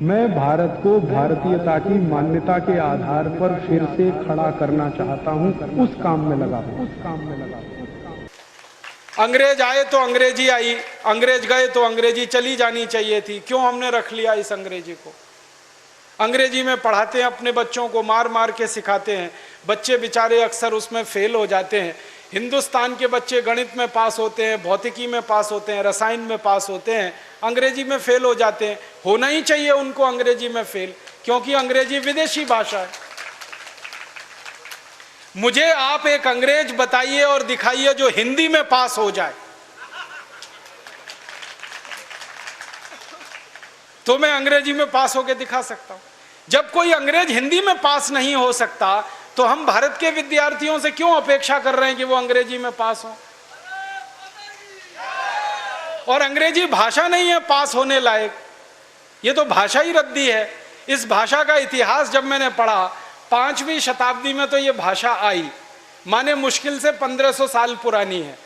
मैं भारत को भारतीयता की मान्यता के आधार पर फिर से खड़ा करना चाहता हूं, उस काम में लगा हूं। अंग्रेज आए तो अंग्रेजी आई, अंग्रेज गए तो अंग्रेजी चली जानी चाहिए थी। क्यों हमने रख लिया इस अंग्रेजी को? अंग्रेजी में पढ़ाते हैं अपने बच्चों को, मार मार के सिखाते हैं। बच्चे बेचारे अक्सर उसमें फेल हो जाते हैं। हिंदुस्तान के बच्चे गणित में पास होते हैं, भौतिकी में पास होते हैं, रसायन में पास होते हैं, अंग्रेजी में फेल हो जाते हैं। होना ही चाहिए उनको अंग्रेजी में फेल, क्योंकि अंग्रेजी विदेशी भाषा है। मुझे आप एक अंग्रेज बताइए और दिखाइए जो हिंदी में पास हो जाए, तो मैं अंग्रेजी में पास होकर दिखा सकता हूं। जब कोई अंग्रेज हिंदी में पास नहीं हो सकता, तो हम भारत के विद्यार्थियों से क्यों अपेक्षा कर रहे हैं कि वो अंग्रेजी में पास हो? और अंग्रेजी भाषा नहीं है पास होने लायक, ये तो भाषा ही रद्दी है। इस भाषा का इतिहास जब मैंने पढ़ा, 5वीं शताब्दी में तो ये भाषा आई, माने मुश्किल से 1500 साल पुरानी है।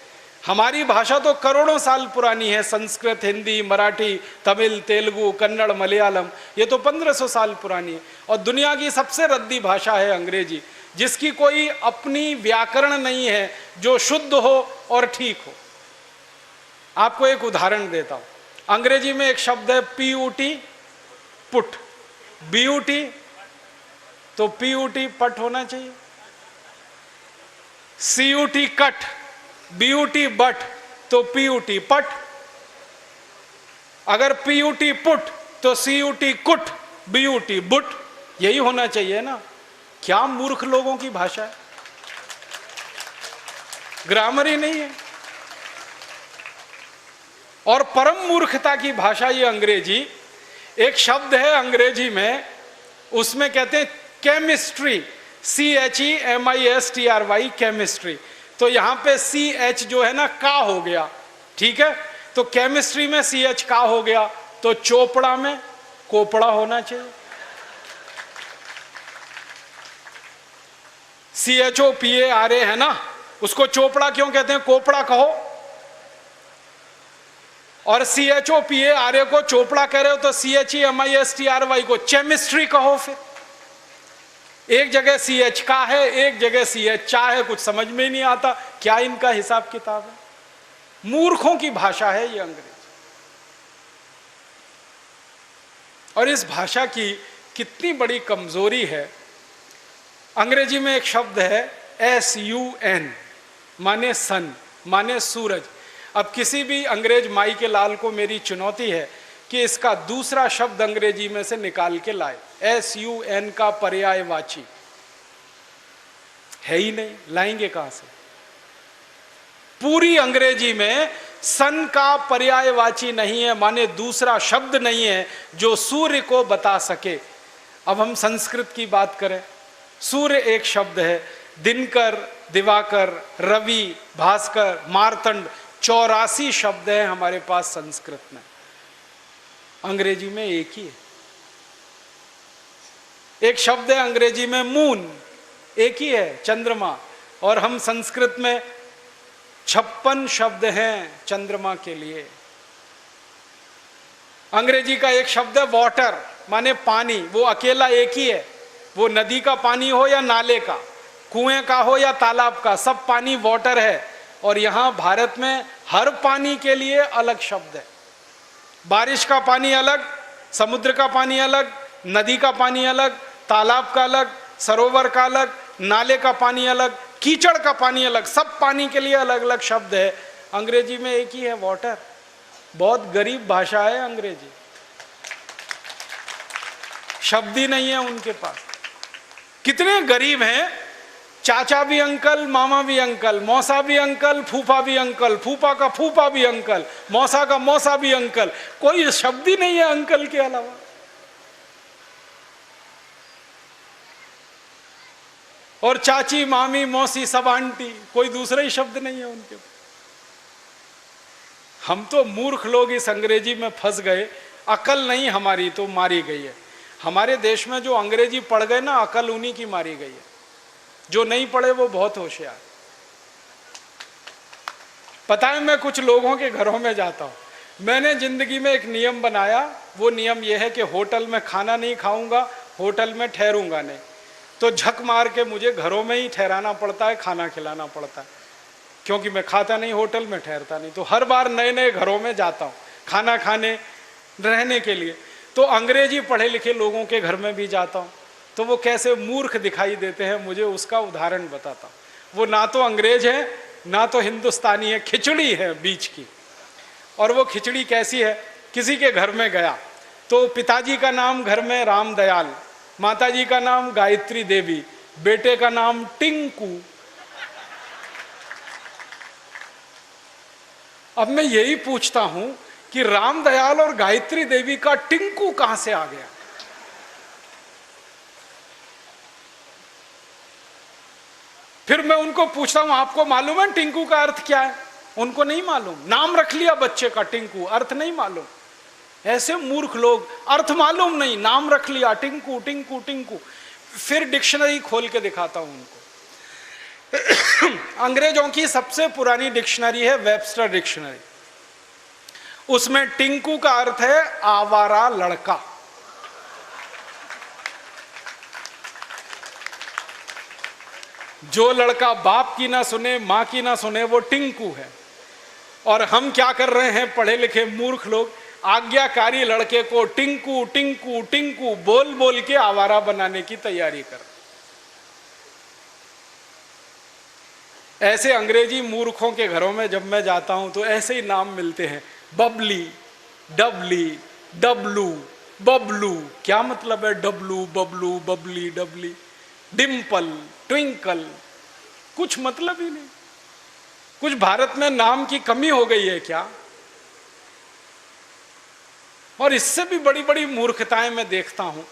हमारी भाषा तो करोड़ों साल पुरानी है। संस्कृत, हिंदी, मराठी, तमिल, तेलुगु, कन्नड़, मलयालम, ये तो 1500 साल पुरानी है। और दुनिया की सबसे रद्दी भाषा है अंग्रेजी, जिसकी कोई अपनी व्याकरण नहीं है जो शुद्ध हो और ठीक हो। आपको एक उदाहरण देता हूं। अंग्रेजी में एक शब्द है PUT, पुट। BUT तो PUT पट होना चाहिए। CUT कट, BUT बट, तो PUT पट। अगर PUT पुट तो CUT कुट, BUT बुट, यही होना चाहिए ना। क्या मूर्ख लोगों की भाषा है, ग्रामर ही नहीं है। और परम मूर्खता की भाषा ये अंग्रेजी। एक शब्द है अंग्रेजी में, उसमें कहते हैं केमिस्ट्री, CHEMISTRY, केमिस्ट्री। तो यहां पे CH जो है ना, का हो गया, ठीक है। तो केमिस्ट्री में CH का हो गया, तो चोपड़ा में कोपड़ा होना चाहिए। CHOPARA है ना, उसको चोपड़ा क्यों कहते हैं? कोपड़ा कहो। और CHOPARA को चोपड़ा कह रहे हो तो CHEMISTRY को केमिस्ट्री कहो। फिर एक जगह CH का है, एक जगह CH चा है, कुछ समझ में ही नहीं आता क्या इनका हिसाब किताब है। मूर्खों की भाषा है ये अंग्रेजी। और इस भाषा की कितनी बड़ी कमजोरी है। अंग्रेजी में एक शब्द है SUN, माने सन, माने सूरज। अब किसी भी अंग्रेज माई के लाल को मेरी चुनौती है कि इसका दूसरा शब्द अंग्रेजी में से निकाल के लाए। SUN का पर्यायवाची है ही नहीं, लाएंगे कहां से? पूरी अंग्रेजी में सन का पर्यायवाची नहीं है, माने दूसरा शब्द नहीं है जो सूर्य को बता सके। अब हम संस्कृत की बात करें, सूर्य एक शब्द है। दिनकर, दिवाकर, रवि, भास्कर, मार्तंड, 84 शब्द हैं हमारे पास संस्कृत में। अंग्रेजी में एक ही है। एक शब्द है अंग्रेजी में मून, एक ही है, चंद्रमा। और हम संस्कृत में 56 शब्द हैं चंद्रमा के लिए। अंग्रेजी का एक शब्द है वाटर, माने पानी। वो अकेला एक ही है, वो नदी का पानी हो या नाले का, कुएं का हो या तालाब का, सब पानी वाटर है। और यहां भारत में हर पानी के लिए अलग शब्द है। बारिश का पानी अलग, समुद्र का पानी अलग, नदी का पानी अलग, तालाब का अलग, सरोवर का अलग, नाले का पानी अलग, कीचड़ का पानी अलग, सब पानी के लिए अलग अलग शब्द है। अंग्रेजी में एक ही है, वाटर। बहुत गरीब भाषा है अंग्रेजी, शब्द ही नहीं है उनके पास। कितने गरीब हैं, चाचा भी अंकल, मामा भी अंकल, मौसा भी अंकल, फूफा भी अंकल, फूफा का फूफा भी अंकल, मौसा का मौसा भी अंकल, कोई शब्द ही नहीं है अंकल के अलावा। और चाची, मामी, मौसी, सब आंटी, कोई दूसरा ही शब्द नहीं है उनके। हम तो मूर्ख लोग इस अंग्रेजी में फंस गए। अकल नहीं हमारी तो मारी गई है। हमारे देश में जो अंग्रेजी पढ़ गए ना, अकल उन्हीं की मारी गई है। जो नहीं पढ़े वो बहुत होशियार। पता है, मैं कुछ लोगों के घरों में जाता हूं, मैंने जिंदगी में एक नियम बनाया, वो नियम यह है कि होटल में खाना नहीं खाऊंगा, होटल में ठहरूंगा नहीं। तो झक मार के मुझे घरों में ही ठहराना पड़ता है, खाना खिलाना पड़ता है, क्योंकि मैं खाता नहीं, होटल में ठहरता नहीं। तो हर बार नए नए घरों में जाता हूँ खाना खाने, रहने के लिए। तो अंग्रेजी पढ़े लिखे लोगों के घर में भी जाता हूँ, तो वो कैसे मूर्ख दिखाई देते हैं, मुझे उसका उदाहरण बताता हूँ। वो ना तो अंग्रेज है ना तो हिंदुस्तानी है, खिचड़ी है बीच की। और वो खिचड़ी कैसी है, किसी के घर में गया तो पिताजी का नाम घर में रामदयाल, माताजी का नाम गायत्री देवी, बेटे का नाम टिंकू। अब मैं यही पूछता हूं कि रामदयाल और गायत्री देवी का टिंकू कहां से आ गया? फिर मैं उनको पूछता हूं आपको मालूम है टिंकू का अर्थ क्या है? उनको नहीं मालूम। नाम रख लिया बच्चे का टिंकू, अर्थ नहीं मालूम। ऐसे मूर्ख लोग, अर्थ मालूम नहीं, नाम रख लिया टिंकू टिंकू टिंकू। फिर डिक्शनरी खोल के दिखाता हूं उनको। अंग्रेजों की सबसे पुरानी डिक्शनरी है वेबस्टर डिक्शनरी। उसमें टिंकू का अर्थ है आवारा लड़का। जो लड़का बाप की ना सुने, मां की ना सुने, वो टिंकू है। और हम क्या कर रहे हैं पढ़े लिखे मूर्ख लोग, आज्ञाकारी लड़के को टिंकू टिंकू टिंकू बोल बोल के आवारा बनाने की तैयारी कर। ऐसे अंग्रेजी मूर्खों के घरों में जब मैं जाता हूं तो ऐसे ही नाम मिलते हैं, बबली, डबली, डब्लू, बबलू। क्या मतलब है डब्लू, बबलू, बबली, डबली? डिम्पल, ट्विंकल, कुछ मतलब ही नहीं। कुछ भारत में नाम की कमी हो गई है क्या? और इससे भी बड़ी बड़ी मूर्खताएं मैं देखता हूं।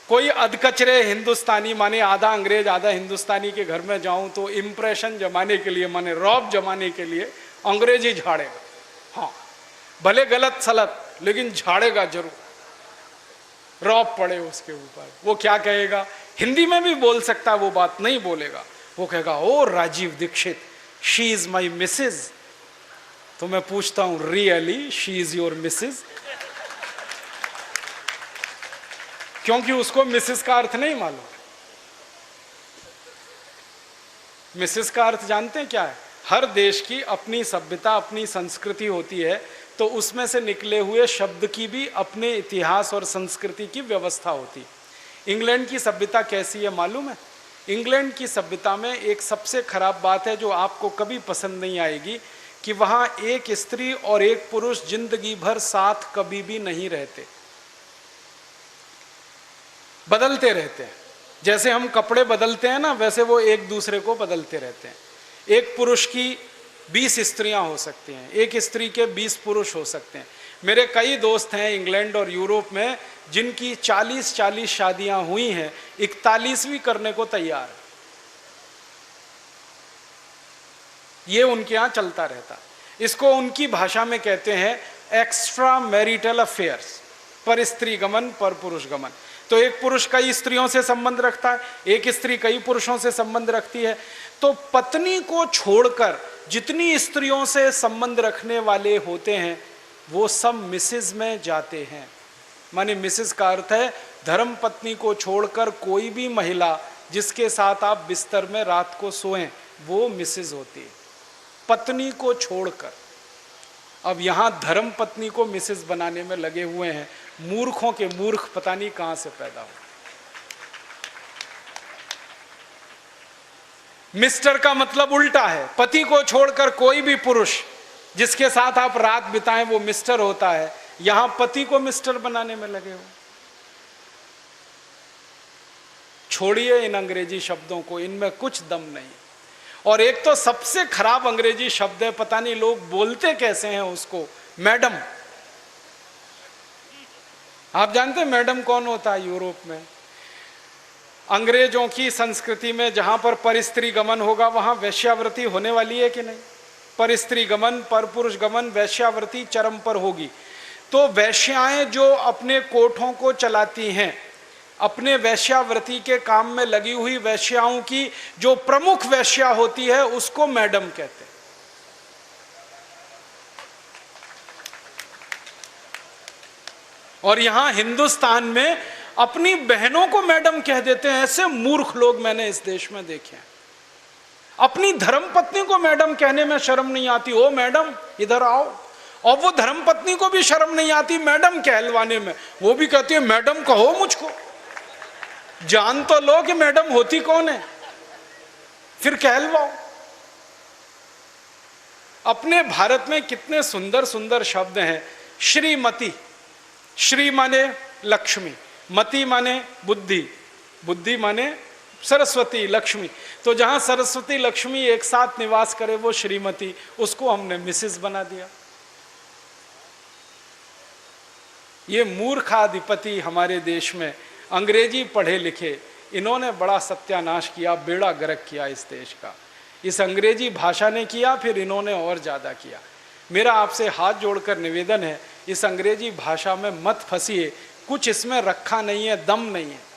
कोई अधकचरे हिंदुस्तानी, माने आधा अंग्रेज आधा हिंदुस्तानी के घर में जाऊं तो इंप्रेशन जमाने के लिए, माने रौब जमाने के लिए अंग्रेजी झाड़ेगा। हाँ, भले गलत सलत, लेकिन झाड़ेगा जरूर, रौब पड़े उसके ऊपर। वो क्या कहेगा, हिंदी में भी बोल सकता है, वो बात नहीं बोलेगा। वो कहेगा oh Rajiv Dixit, she is my missus. तो मैं पूछता हूं really she is your missus? क्योंकि उसको मिसेस का अर्थ नहीं मालूम। मिसेस का अर्थ जानते हैं क्या है? हर देश की अपनी सभ्यता, अपनी संस्कृति होती है, तो उसमें से निकले हुए शब्द की भी अपने इतिहास और संस्कृति की व्यवस्था होती है। इंग्लैंड की सभ्यता कैसी है मालूम है? इंग्लैंड की सभ्यता में एक सबसे खराब बात है जो आपको कभी पसंद नहीं आएगी, कि वहां एक स्त्री और एक पुरुष जिंदगी भर साथ कभी भी नहीं रहते, बदलते रहते हैं। जैसे हम कपड़े बदलते हैं ना, वैसे वो एक दूसरे को बदलते रहते हैं। एक पुरुष की 20 स्त्रियां हो सकती हैं, एक स्त्री के 20 पुरुष हो सकते हैं। मेरे कई दोस्त हैं इंग्लैंड और यूरोप में जिनकी 40-40 शादियां हुई हैं, 41वीं करने को तैयार है। ये उनके यहां चलता रहता। इसको उनकी भाषा में कहते हैं एक्स्ट्रा मैरिटल अफेयर्स, पर स्त्री गमन पर पुरुष गमन। तो एक पुरुष कई स्त्रियों से संबंध रखता है, एक स्त्री कई पुरुषों से संबंध रखती है। तो पत्नी को छोड़कर जितनी स्त्रियों से संबंध रखने वाले होते हैं वो सब मिसेज में जाते हैं। माने मिसेज का अर्थ है धर्म पत्नी को छोड़कर कोई भी महिला जिसके साथ आप बिस्तर में रात को सोएं, वो मिसेज होती है, पत्नी को छोड़कर। अब यहां धर्म पत्नी को मिसेज बनाने में लगे हुए हैं मूर्खों के मूर्ख, पता नहीं कहां से पैदा हो। मिस्टर का मतलब उल्टा है, पति को छोड़कर कोई भी पुरुष जिसके साथ आप रात बिताएं वो मिस्टर होता है। यहां पति को मिस्टर बनाने में लगे हो। छोड़िए इन अंग्रेजी शब्दों को, इनमें कुछ दम नहीं। और एक तो सबसे खराब अंग्रेजी शब्द है, पता नहीं लोग बोलते कैसे हैं उसको, मैडम। आप जानते हैं मैडम कौन होता है यूरोप में? अंग्रेजों की संस्कृति में जहां पर पर स्त्री गमन होगा वहां वैश्यावृत्ति होने वाली है कि नहीं? पर स्त्री गमन, पर पुरुष गमन, वैश्यावृत्ति चरम पर होगी। तो वैश्याएं जो अपने कोठों को चलाती हैं, अपने वैश्यावृत्ति के काम में लगी हुई वैश्याओं की जो प्रमुख वैश्या होती है उसको मैडम कहते हैं। और यहां हिंदुस्तान में अपनी बहनों को मैडम कह देते हैं। ऐसे मूर्ख लोग मैंने इस देश में देखे हैं। अपनी धर्मपत्नी को मैडम कहने में शर्म नहीं आती, ओ मैडम इधर आओ। और वो धर्मपत्नी को भी शर्म नहीं आती मैडम कहलवाने में, वो भी कहती है मैडम कहो मुझको। जान तो लो कि मैडम होती कौन है, फिर कहलवाओ। अपने भारत में कितने सुंदर सुंदर शब्द हैं। श्रीमती, श्री माने लक्ष्मी, मति माने बुद्धि, बुद्धि माने सरस्वती लक्ष्मी। तो जहां सरस्वती लक्ष्मी एक साथ निवास करे वो श्रीमती, उसको हमने मिसेस बना दिया। ये मूर्खाधिपति हमारे देश में अंग्रेजी पढ़े लिखे, इन्होंने बड़ा सत्यानाश किया, बेड़ा गर्क किया इस देश का। इस अंग्रेजी भाषा ने किया, फिर इन्होंने और ज़्यादा किया। मेरा आपसे हाथ जोड़कर निवेदन है, इस अंग्रेजी भाषा में मत फंसिए, कुछ इसमें रखा नहीं है, दम नहीं है।